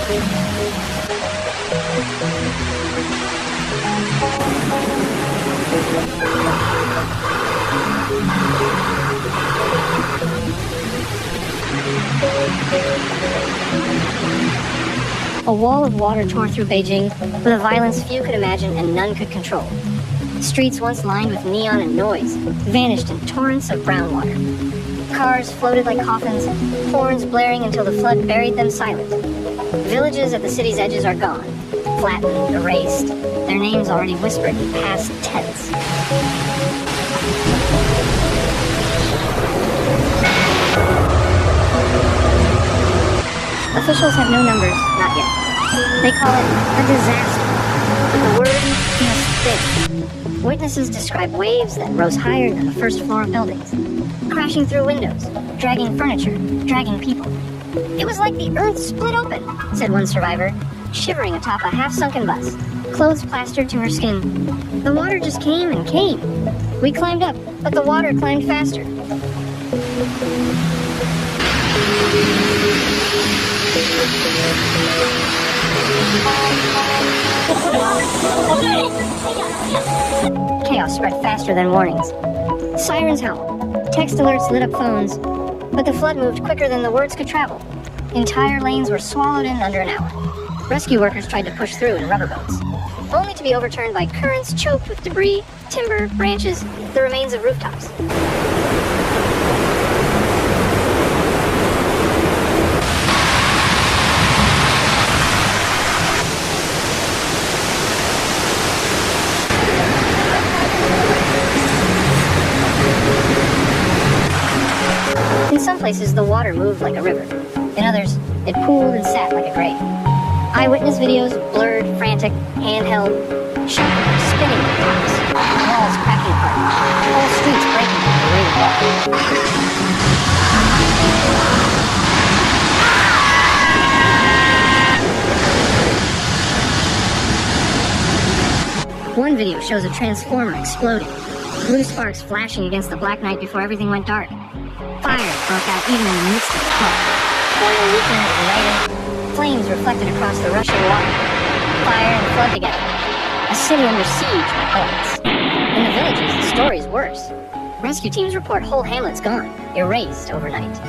A wall of water tore through Beijing with a violence few could imagine and none could control. Streets once lined with neon and noise vanished in torrents of brown water. Cars floated like coffins, horns blaring until the flood buried them silent. Villages at the city's edges are gone, flattened, erased, their names already whispered in past tense. Officials have no numbers, not yet. They call it a disaster, but the word feels thick. Witnesses describe waves that rose higher than the first floor of buildings, crashing through windows, dragging furniture, dragging people. It was like the earth split open, said one survivor, shivering atop a half-sunken bus, clothes plastered to her skin. The water just came and came. We climbed up, but the water climbed faster. Chaos spread faster than warnings. Sirens howled. Text alerts lit up phones. But the flood moved quicker than the words could travel. Entire lanes were swallowed in under an hour. Rescue workers tried to push through in rubber boats, only to be overturned by currents choked with debris, timber, branches, the remains of rooftops. In some places, the water moved like a river. In others, it pooled and sat like a grave. Eyewitness videos, blurred, frantic, handheld, showing spinning at tops, walls cracking apart, whole streets breaking under the weight of water. One video shows a transformer exploding, blue sparks flashing against the black night before everything went dark. Fire broke out even in the midst of the fog. Oil leaking and igniting, flames reflected across the rushing water. Fire and flood together. A city under siege by bullets. In the villages, the story's worse. Rescue teams report whole hamlets gone, erased overnight.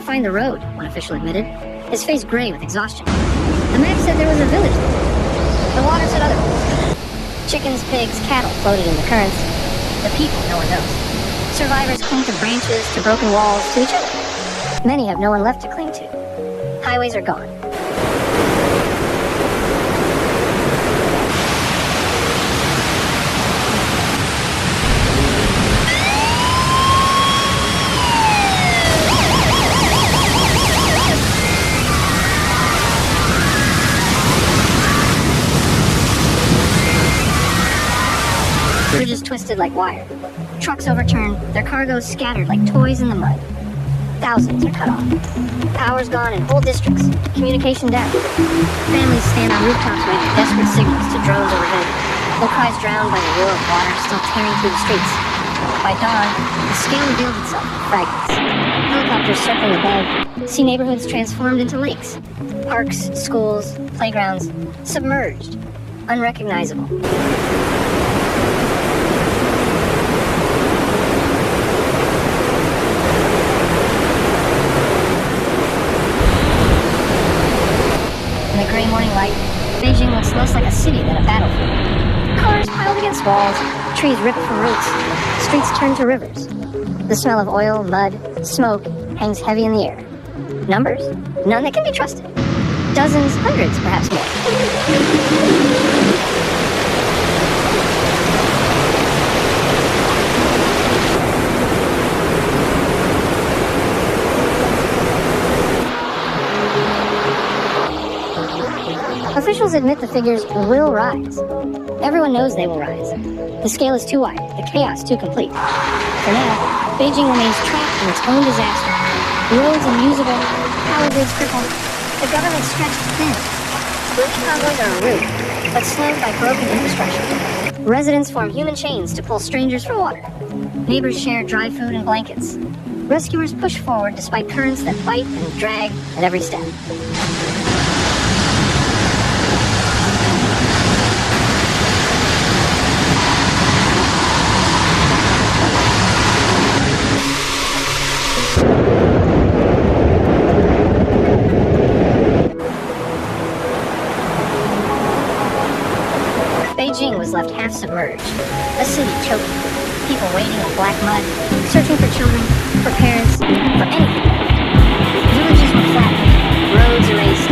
Find the road, one official admitted, his face gray with exhaustion. The map said there was a village there. The water said otherwise. Chickens, pigs, cattle floated in the currents. The people, no one knows. Survivors cling to branches, to broken walls, to each other. Many have no one left to cling to. Highways are gone. Bridges twisted like wire. Trucks overturned, their cargoes scattered like toys in the mud. Thousands are cut off. Power's gone in whole districts. Communication down. Families stand on rooftops waving desperate signals to drones overhead. Their cries drowned by the roar of water still tearing through the streets. By dawn, the scale revealed itself in fragments. Helicopters circling above see neighborhoods transformed into lakes. Parks, schools, playgrounds, submerged. Unrecognizable. In the gray morning light, Beijing looks less like a city than a battlefield. Cars piled against walls, trees ripped from roots, streets turned to rivers. The smell of oil, mud, smoke hangs heavy in the air. Numbers? None that can be trusted. Dozens, hundreds, perhaps more. Officials admit the figures will rise. Everyone knows they will rise. The scale is too wide, the chaos too complete. For now, Beijing remains trapped in its own disaster. Roads unusable, power grids crippled, the government stretched thin. Relief convoys are en route, but slowed by broken infrastructure. Residents form human chains to pull strangers for water. Neighbors share dry food and blankets. Rescuers push forward despite currents that bite and drag at every step. Beijing was left half submerged, a city choking, people waiting in black mud, searching for children, for parents, for anything. Villages were flattened, roads erased,